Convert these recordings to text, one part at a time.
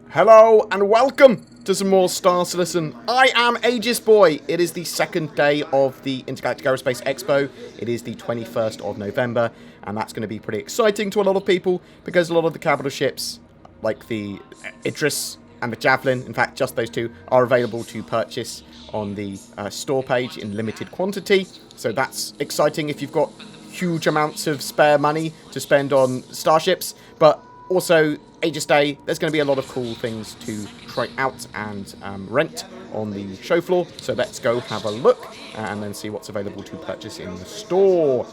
Hello and welcome to some more Star Citizen. I am Aegis Boy. It is the second day of the Intergalactic Aerospace Expo. It is the 21st of November, and that's going to be pretty exciting to a lot of people because a lot of the capital ships, like the Idris and the Javelin, in fact just those two, are available to purchase on the store page in limited quantity. So that's exciting if you've got huge amounts of spare money to spend on starships, but also, Aegis Day, there's going to be a lot of cool things to try out and rent on the show floor. So let's go have a look and then see what's available to purchase in the store.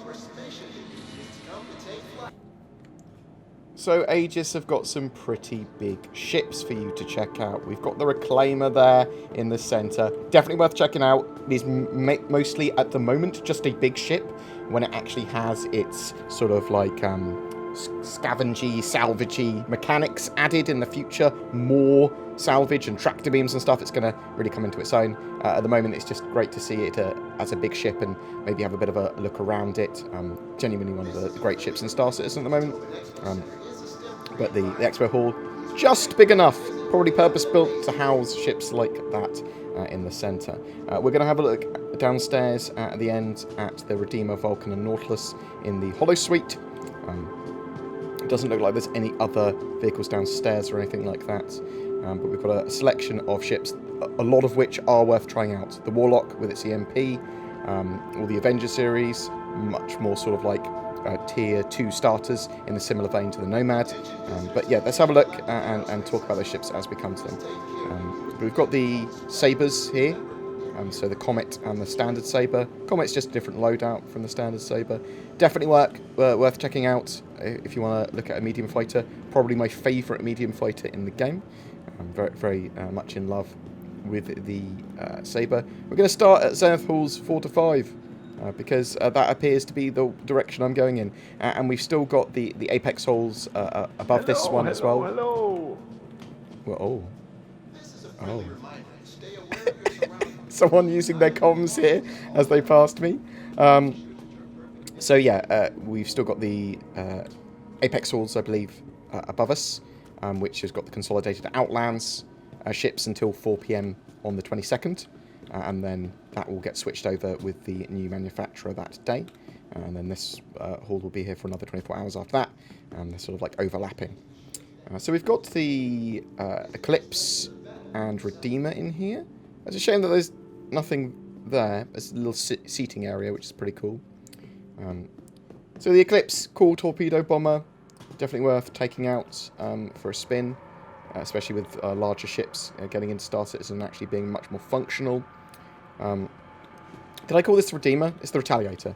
So Aegis have got some pretty big ships for you to check out. We've got the Reclaimer there in the centre. Definitely worth checking out. It is mostly, at the moment, just a big ship when it actually has its sort of like scavengey, salvagey mechanics added in the future. More salvage and tractor beams and stuff. It's going to really come into its own. At the moment, it's just great to see it as a big ship and maybe have a bit of a look around it. Genuinely one of the great ships in Star Citizen at the moment. But the Expo Hall, just big enough. Probably purpose-built to house ships like that in the centre. We're going to have a look downstairs at the end at the Redeemer, Vulcan and Nautilus in the Holosuite. It doesn't look like there's any other vehicles downstairs or anything like that. But we've got a selection of ships, a lot of which are worth trying out. The Warlock with its EMP, or the Avenger series, much more sort of like tier 2 starters in a similar vein to the Nomad. But yeah, let's have a look and talk about those ships as we come to them. We've got the Sabres here. So the Comet and the Standard Sabre. Comet's just a different loadout from the Standard Sabre. Definitely worth checking out if you want to look at a medium fighter. Probably my favourite medium fighter in the game. I'm very much in love with the Sabre. We're going to start at Zenith Halls 4 to 5 because that appears to be the direction I'm going in. And we've still got the Apex Halls above this one as well. Hello. Well, oh. Someone using their comms here as they passed me. So yeah, we've still got the Apex Halls, I believe, above us, which has got the consolidated Outlands ships until 4 PM on the 22nd, and then that will get switched over with the new manufacturer that day, and then this hall will be here for another 24 hours after that, and they're sort of like overlapping. So we've got the Eclipse and Redeemer in here. It's a shame that there's nothing there. There's a little seating area, which is pretty cool. So the Eclipse, cool torpedo bomber. Definitely worth taking out for a spin, especially with larger ships getting into Star Citizen and actually being much more functional. Did I call this the Redeemer? It's the Retaliator.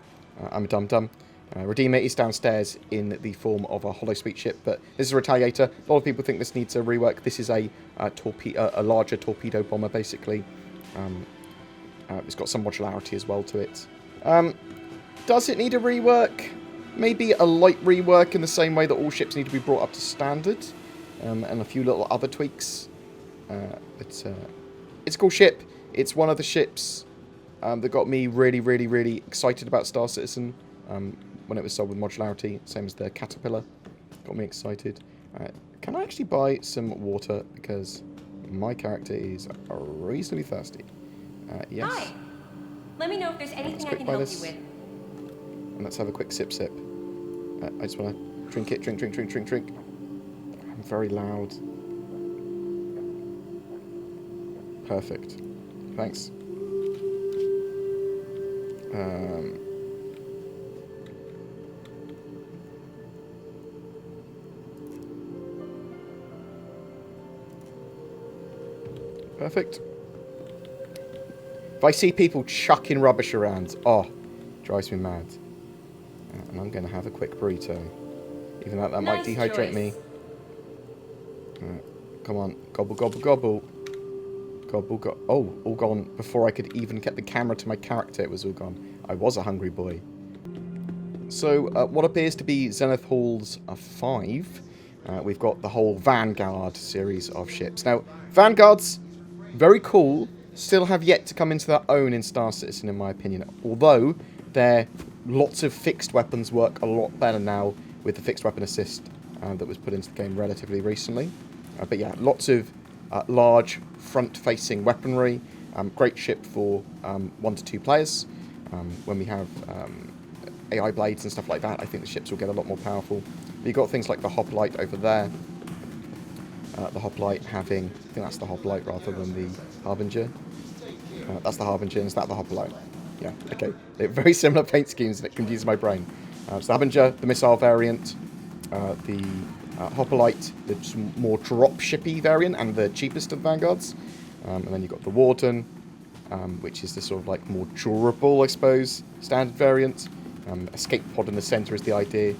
I'm a dum-dum. Redeemer is downstairs in the form of a Holosuite ship, but this is a Retaliator. A lot of people think this needs a rework. This is a larger torpedo bomber, basically. It's got some modularity as well to it. Does it need a rework? Maybe a light rework in the same way that all ships need to be brought up to standard, and a few little other tweaks. It's a cool ship. It's one of the ships that got me really excited about Star Citizen when it was sold with modularity, same as the Caterpillar. Got me excited. Can I actually buy some water, because my character is reasonably thirsty. Yes. Hi. Let me know if there's anything I can help you with. And let's have a quick sip. I just want to drink it. Drink. I'm very loud. Perfect. Thanks. Perfect. If I see people chucking rubbish around, drives me mad. And I'm going to have a quick burrito. Even though that might dehydrate me. Come on. Gobble. Gobble, all gone before I could even get the camera to my character. It was all gone. I was a hungry boy. So, what appears to be Zenith Halls 5. We've got the whole Vanguard series of ships. Now, Vanguards, very cool. Still have yet to come into their own in Star Citizen, in my opinion. Although, their lots of fixed weapons work a lot better now with the fixed weapon assist that was put into the game relatively recently. But yeah, lots of large front-facing weaponry. Great ship for 1 to 2 players. When we have AI blades and stuff like that, I think the ships will get a lot more powerful. But you've got things like the hoplite over there. The hoplite having, I think that's the hoplite rather than the harbinger. That's the harbinger, and is that the hoplite? Yeah, okay. They're very similar paint schemes, and it confuses my brain. So the harbinger, the missile variant, the hoplite, the more drop-shippy variant, and the cheapest of vanguards. And then you've got the warden, which is the sort of like more durable, I suppose, standard variant. Escape pod in the centre is the idea.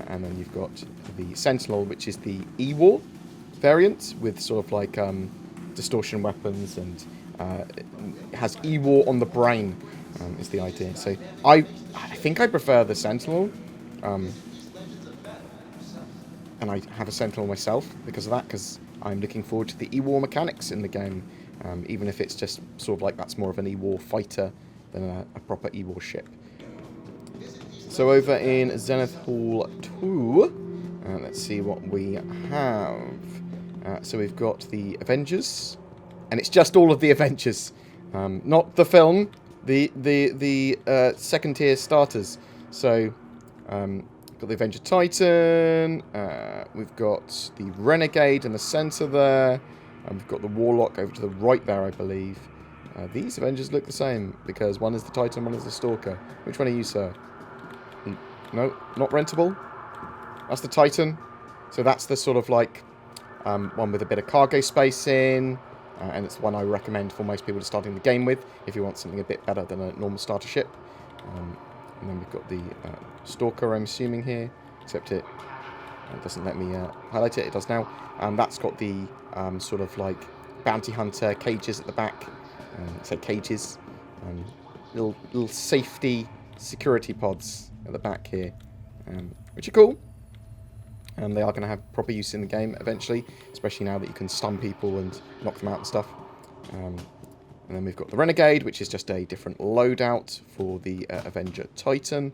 And then you've got the sentinel, which is the E-war variant with sort of like distortion weapons, and it has E-war on the brain is the idea. So I think I prefer the sentinel, and I have a sentinel myself because of that, because I'm looking forward to the E-war mechanics in the game, even if it's just sort of like that's more of an E-war fighter than a proper E-war ship. So over in Zenith Hall 2, let's see what we have. So we've got the Avengers, and it's just all of the Avengers, not the film, the second tier starters. So got the Avenger Titan, we've got the Renegade in the centre there, and we've got the Warlock over to the right there, I believe. These Avengers look the same, because one is the Titan, one is the Stalker. Which one are you, sir? No, not rentable. That's the Titan. So that's the sort of like one with a bit of cargo space in, and it's the one I recommend for most people to starting the game with if you want something a bit better than a normal starter ship. And then we've got the Stalker, I'm assuming here, except it doesn't let me highlight it. It does now. That's got the sort of like bounty hunter cages at the back. I say cages, little safety security pods at the back here, which are cool. They are going to have proper use in the game eventually, especially now that you can stun people and knock them out and stuff. And then we've got the Renegade, which is just a different loadout for the Avenger Titan,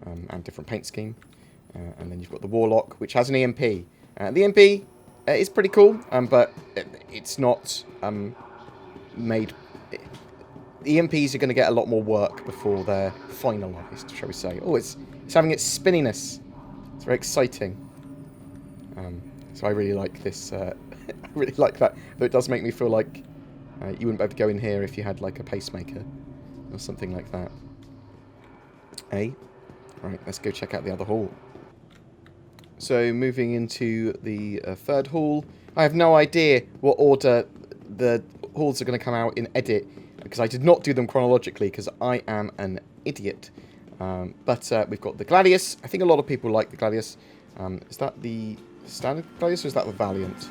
and different paint scheme. And then you've got the Warlock, which has an EMP. The EMP is pretty cool, but it's not made... The EMPs are going to get a lot more work before they're finalised, shall we say. Oh, it's having its spinniness. It's very exciting. So I really like this. I really like that. Though it does make me feel like you wouldn't be able to go in here if you had like a pacemaker or something like that. Right, let's go check out the other hall. So moving into the third hall. I have no idea what order the halls are going to come out in edit, because I did not do them chronologically, because I am an idiot. But we've got the Gladius. I think a lot of people like the Gladius. Is that the standard Gladius or is that the Valiant?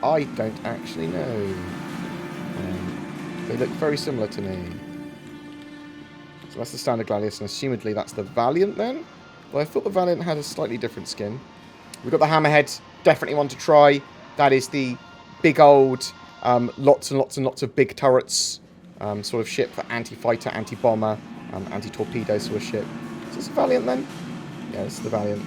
I don't actually know. They look very similar to me. So that's the standard Gladius, and assumedly that's the Valiant then? Well, I thought the Valiant had a slightly different skin. We've got the Hammerhead. Definitely one to try. That is the big old, lots and lots and lots of big turrets sort of ship for anti-fighter, anti-bomber, anti-torpedo sort of ship. Is this a Valiant then? Yeah, this is the Valiant.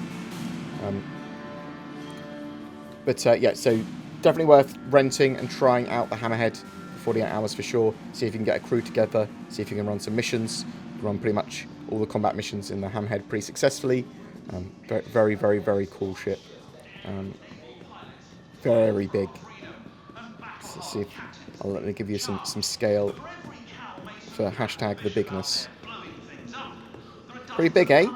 Yeah, so definitely worth renting and trying out the Hammerhead for 48 hours for sure. See if you can get a crew together. See if you can run some missions. Run pretty much all the combat missions in the Hammerhead pretty successfully. Very, very, very cool ship. Very big. So see if let me give you some scale for hashtag the bigness. Pretty big, eh?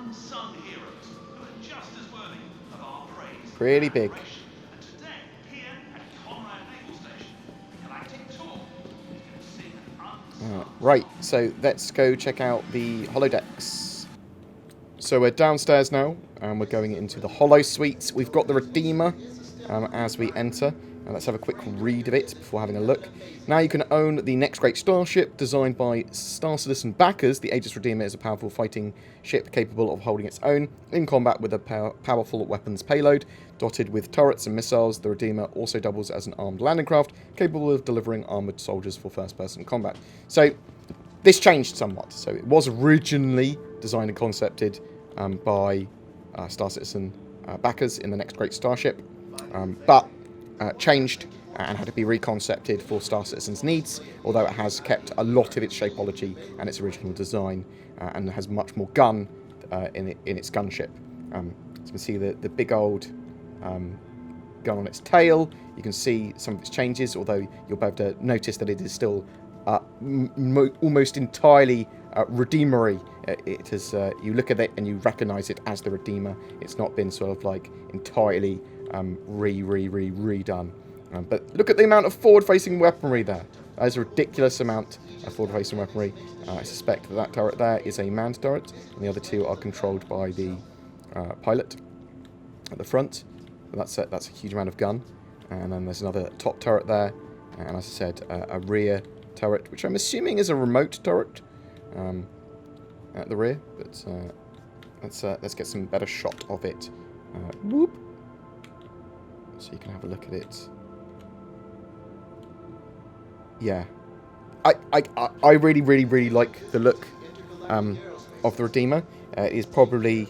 Pretty big. Right, so let's go check out the holodecks. So we're downstairs now, and we're going into the Holosuite. We've got the Redeemer as we enter. And let's have a quick read of it before having a look. Now you can own the next great starship, designed by Star Citizen backers. The Aegis Redeemer is a powerful fighting ship capable of holding its own in combat with a powerful weapons payload. Dotted with turrets and missiles, the Redeemer also doubles as an armed landing craft, capable of delivering armoured soldiers for first-person combat. So, this changed somewhat. So it was originally designed and concepted by Star Citizen backers in the next great starship. But changed and had to be reconcepted for Star Citizen's needs, although it has kept a lot of its shapeology and its original design, and has much more gun in its gunship. So you can see the big old gun on its tail. You can see some of its changes, although you'll be able to notice that it is still almost entirely Redeemery. It has, you look at it and you recognise it as the Redeemer. It's not been sort of like entirely redone. But look at the amount of forward-facing weaponry there. That is a ridiculous amount of forward-facing weaponry. I suspect that turret there is a manned turret, and the other two are controlled by the pilot at the front. That's a huge amount of gun. And then there's another top turret there, and as I said, a rear turret, which I'm assuming is a remote turret at the rear. But let's get some better shot of it. Whoop! So you can have a look at it. Yeah, I really like the look of the Redeemer. It is probably,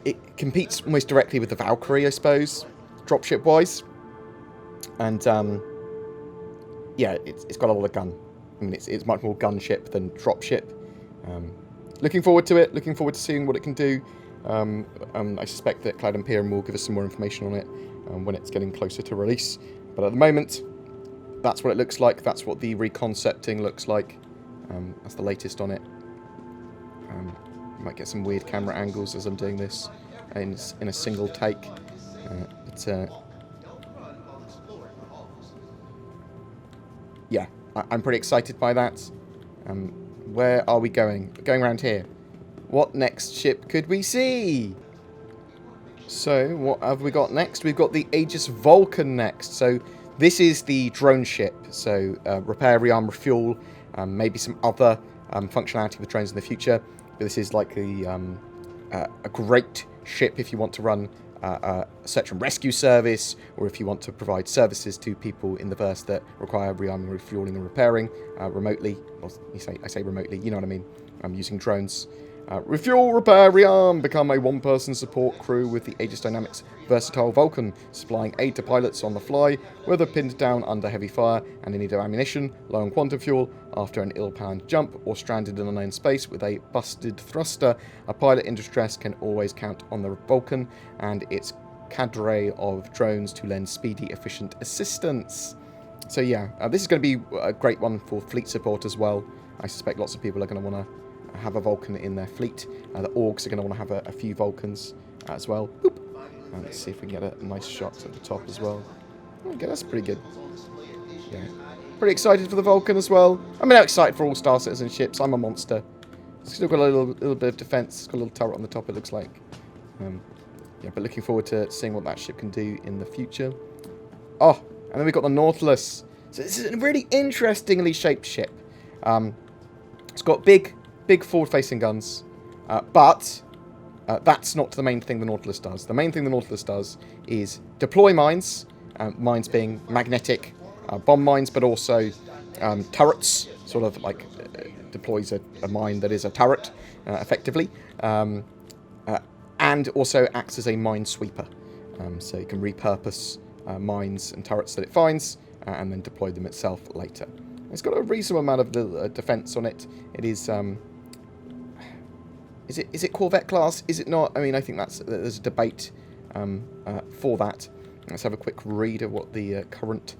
it competes almost directly with the Valkyrie, I suppose, dropship wise, and yeah, it's got a lot of gun. I mean, it's much more gunship than dropship. Looking forward to it. Looking forward to seeing what it can do. I suspect that Cloud Imperium will give us some more information on it when it's getting closer to release. But at the moment, that's what it looks like. That's what the reconcepting looks like. That's the latest on it. You might get some weird camera angles as I'm doing this in a single take. Yeah, I'm pretty excited by that. Where are we going? We're going around here. What next ship could we see? So, what have we got next? We've got the Aegis Vulcan next. So, this is the drone ship. So, repair, rearm, refuel, maybe some other functionality with drones in the future. But this is like a great ship if you want to run a search and rescue service, or if you want to provide services to people in the verse that require rearming, refueling, and repairing remotely. Or I say remotely, you know what I mean. Using drones. Refuel, repair, rearm, become a one-person support crew with the Aegis Dynamics versatile Vulcan, supplying aid to pilots on the fly, whether pinned down under heavy fire and in need of ammunition, low on quantum fuel, after an ill-planned jump, or stranded in unknown space with a busted thruster. A pilot in distress can always count on the Vulcan and its cadre of drones to lend speedy, efficient assistance. So yeah, this is going to be a great one for fleet support as well. I suspect lots of people are going to want to have a Vulcan in their fleet. The Orgs are going to want to have a few Vulcans as well. Boop. Let's see if we can get a nice shot at the top as well. Okay, that's pretty good. Yeah, pretty excited for the Vulcan as well. I mean, I'm excited for all Star Citizen ships. I'm a monster. It's still got a little bit of defense. It's got a little turret on the top, it looks like. Yeah, but looking forward to seeing what that ship can do in the future. Oh, and then we've got the Nautilus. So this is a really interestingly shaped ship. It's got big forward-facing guns, but that's not the main thing the Nautilus does. The main thing the Nautilus does is deploy mines, mines being magnetic bomb mines, but also turrets, sort of like deploys a mine that is a turret, effectively, and also acts as a mine sweeper. So you can repurpose mines and turrets that it finds, and then deploy them itself later. It's got a reasonable amount of defense on it. It is... Is it Corvette class? Is it not? I mean, I think there's a debate for that. Let's have a quick read of what the current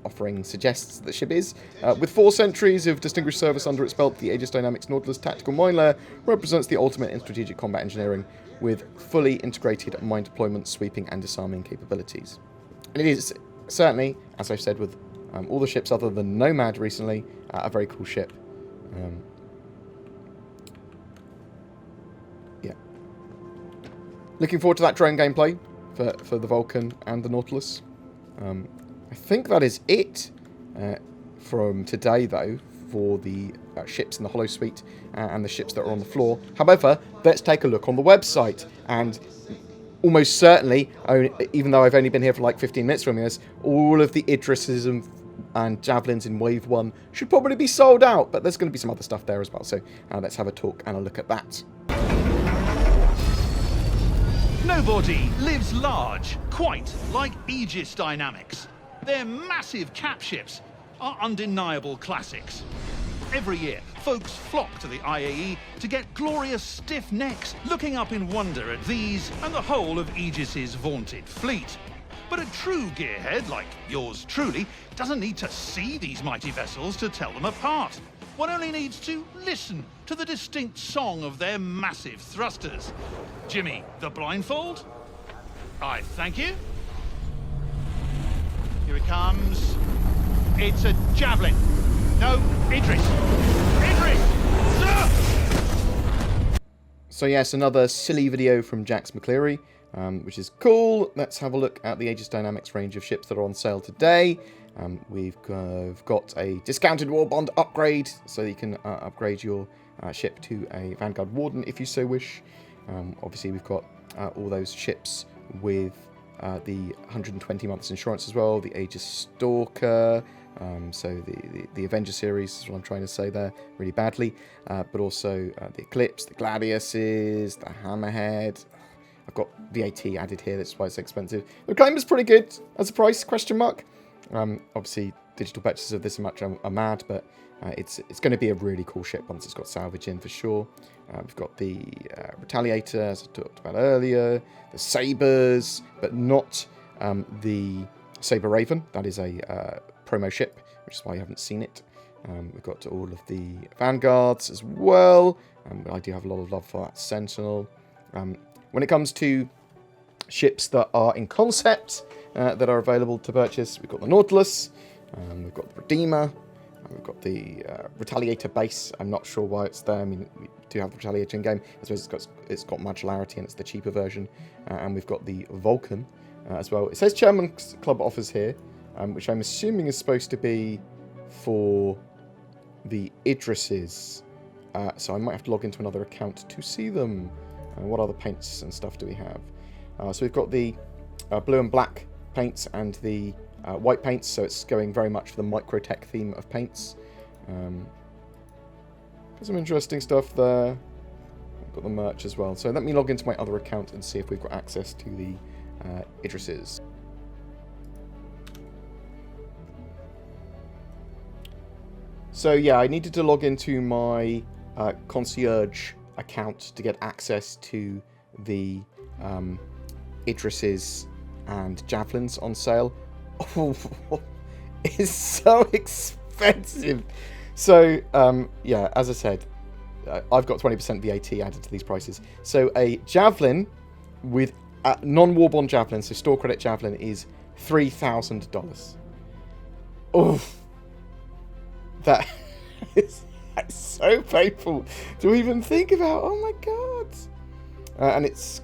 offering suggests the ship is. With 4 centuries of distinguished service under its belt, the Aegis Dynamics Nautilus Tactical Mine Layer represents the ultimate in strategic combat engineering, with fully integrated mine deployment, sweeping, and disarming capabilities. And it is certainly, as I've said with all the ships other than Nomad recently, a very cool ship. Yeah. Looking forward to that drone gameplay for the Vulcan and the Nautilus. I think that is it from today, though, for the ships in the Holosuite and the ships that are on the floor. However, let's take a look on the website, and almost certainly, even though I've only been here for like 15 minutes filming this, all of the Idrises and Javelins in Wave 1 should probably be sold out, but there's going to be some other stuff there as well, so let's have a talk and a look at that. Nobody lives large, quite like Aegis dynamics. Their massive cap ships are undeniable classics. Every year, folks flock to the IAE to get glorious stiff necks, looking up in wonder at these and the whole of Aegis's vaunted fleet. But a true gearhead, like yours truly, doesn't need to see these mighty vessels to tell them apart. One only needs to listen to the distinct song of their massive thrusters. Jimmy, the blindfold? I thank you. Here it comes. It's a Javelin. No, Idris. Idris! Sir! So yes, another silly video from Jax McCleary, which is cool. Let's have a look at the Aegis Dynamics range of ships that are on sale today. We've got a discounted Warbond upgrade, so you can upgrade your ship to a Vanguard Warden if you so wish. Obviously, we've got all those ships with the 120 months insurance as well, the Aegis Stalker, so the Avenger series is what I'm trying to say there really badly, but also the Eclipse, the Gladiuses, the Hammerhead. I've got VAT added here, that's why it's expensive. The claim is pretty good as a price, question mark. Obviously, digital purchases of this much are mad, but it's going to be a really cool ship once it's got salvage in for sure. We've got the Retaliator, as I talked about earlier, the Sabres, but not the Sabre Raven. That is a promo ship, which is why you haven't seen it. We've got all of the Vanguards as well. I do have a lot of love for that Sentinel. When it comes to ships that are in concept, that are available to purchase, we've got the Nautilus, we've got the Redeemer, we've got the Retaliator base. I'm not sure why it's there. I mean, we do have the Retaliator in game. I suppose it's got modularity and it's the cheaper version. And we've got the Vulcan as well. It says Chairman's Club offers here, which I'm assuming is supposed to be for the Idrises. So I might have to log into another account to see them. What other paints and stuff do we have? So we've got the blue and black paints and the white paints, so it's going very much for the Microtech theme of paints. Got some interesting stuff there. I've got the merch as well. So let me log into my other account and see if we've got access to the Idrises. So yeah, I needed to log into my concierge account to get access to the Idrises and Javelins on sale. Oh, it's so expensive. So, yeah, as I said, I've got 20% VAT added to these prices. So a Javelin with non-Warbond Javelin, so store credit Javelin, is $3,000. Oh, that's so painful to even think about. Oh my god! And it's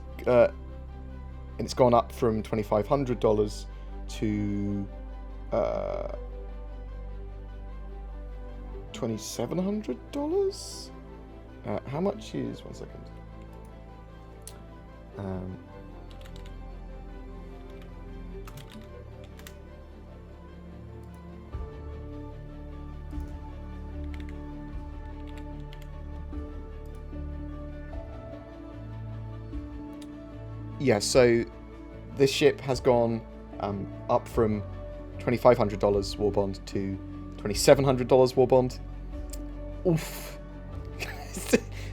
gone up from $2,500 to $2,700. How much is 1 second? Yeah, so this ship has gone up from $2,500 Warbond to $2,700 Warbond. Oof.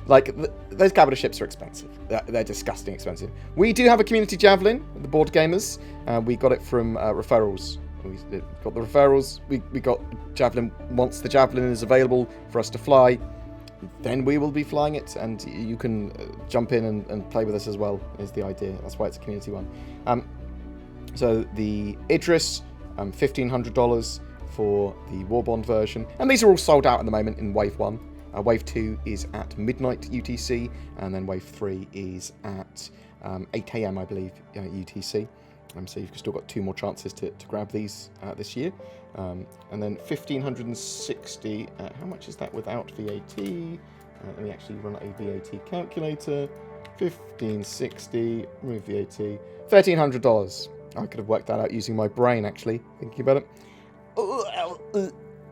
Like, those capital ships are expensive. They're disgusting expensive. We do have a community Javelin, the BoredGamers. We got it from referrals. We got the referrals. We got Javelin. Once the Javelin is available for us to fly, then we will be flying it, and you can jump in and play with us as well, is the idea. That's why it's a community one. So the Idris, $1,500 for the Warbond version. And these are all sold out at the moment in Wave 1. Wave 2 is at midnight UTC, and then Wave 3 is at 8 AM, I believe, UTC. So you've still got 2 more chances to grab these this year. And then 1,560, how much is that without VAT? Let me actually run a VAT calculator. 1,560, remove VAT, $1,300. I could have worked that out using my brain, actually, thinking about it.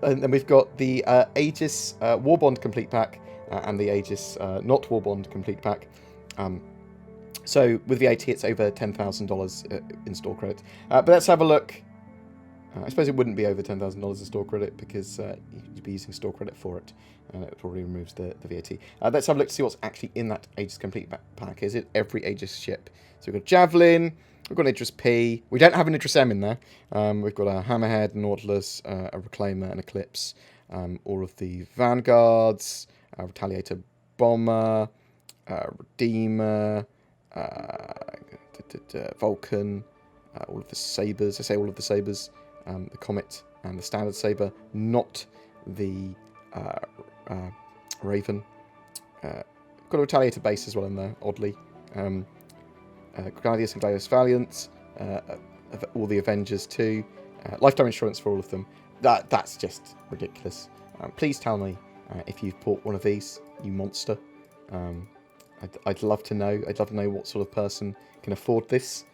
And then we've got the Aegis Warbond Complete Pack and the Aegis Not Warbond Complete Pack. So with VAT, it's over $10,000 in store credit. But let's have a look. I suppose it wouldn't be over $10,000 in store credit because you'd be using store credit for it. It probably removes the VAT. Let's have a look to see what's actually in that Aegis Complete pack. Is it every Aegis ship? So we've got Javelin, we've got an Idris P. We don't have an Idris M in there. We've got a Hammerhead, Nautilus, a Reclaimer, an Eclipse. All of the Vanguards, a Retaliator Bomber, Redeemer, Vulcan, all of the Sabres. I say all of the Sabres. The Comet and the Standard Sabre, not the Raven. Got a Retaliator base as well in there, oddly. Gladius and Gladius Valiant, all the Avengers too. Lifetime insurance for all of them. That's just ridiculous. Please tell me if you've bought one of these, you monster. I'd love to know. I'd love to know what sort of person can afford this.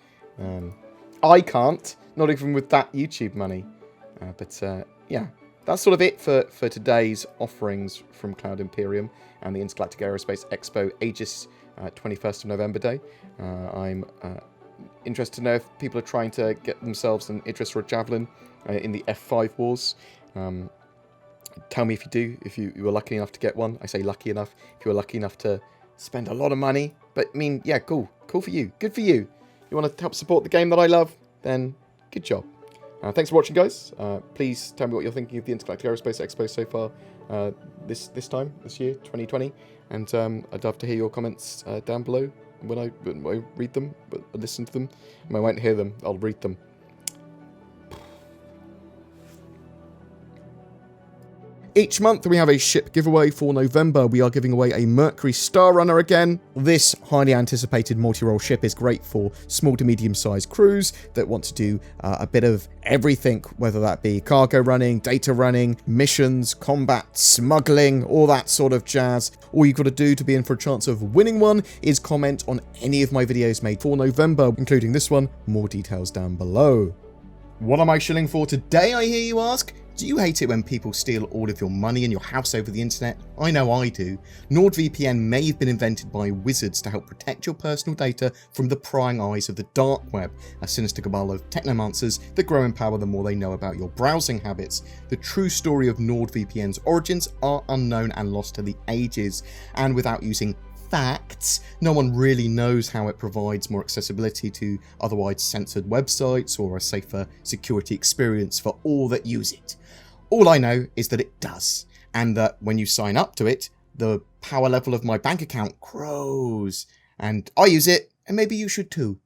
I can't, not even with that YouTube money. But yeah, that's sort of it for today's offerings from Cloud Imperium and the Intergalactic Aerospace Expo Aegis 21st of November Day. I'm interested to know if people are trying to get themselves an Idris or a Javelin in the F5 wars. Tell me if you do, if you were lucky enough to get one. I say lucky enough, if you were lucky enough to spend a lot of money. But, I mean, yeah, cool for you, good for you. You want to help support the game that I love, then good job. Thanks for watching, guys. Please tell me what you're thinking of the Intergalactic Aerospace Expo so far this year, 2020. And I'd love to hear your comments down below when I read them, but listen to them. I won't hear them, I'll read them. Each month we have a ship giveaway. For November, we are giving away a Mercury Star Runner again. This highly anticipated multi-role ship is great for small to medium-sized crews that want to do a bit of everything, whether that be cargo running, data running, missions, combat, smuggling, all that sort of jazz. All you've got to do to be in for a chance of winning one is comment on any of my videos made for November, including this one. More details down below. What am I shilling for today, I hear you ask? Do you hate it when people steal all of your money and your house over the internet? I know I do. NordVPN may have been invented by wizards to help protect your personal data from the prying eyes of the dark web, a sinister cabal of technomancers that grow in power the more they know about your browsing habits. The true story of NordVPN's origins are unknown and lost to the ages, and without using facts, no one really knows how it provides more accessibility to otherwise censored websites or a safer security experience for all that use it. All I know is that it does, and that when you sign up to it, the power level of my bank account grows, and I use it, and maybe you should too.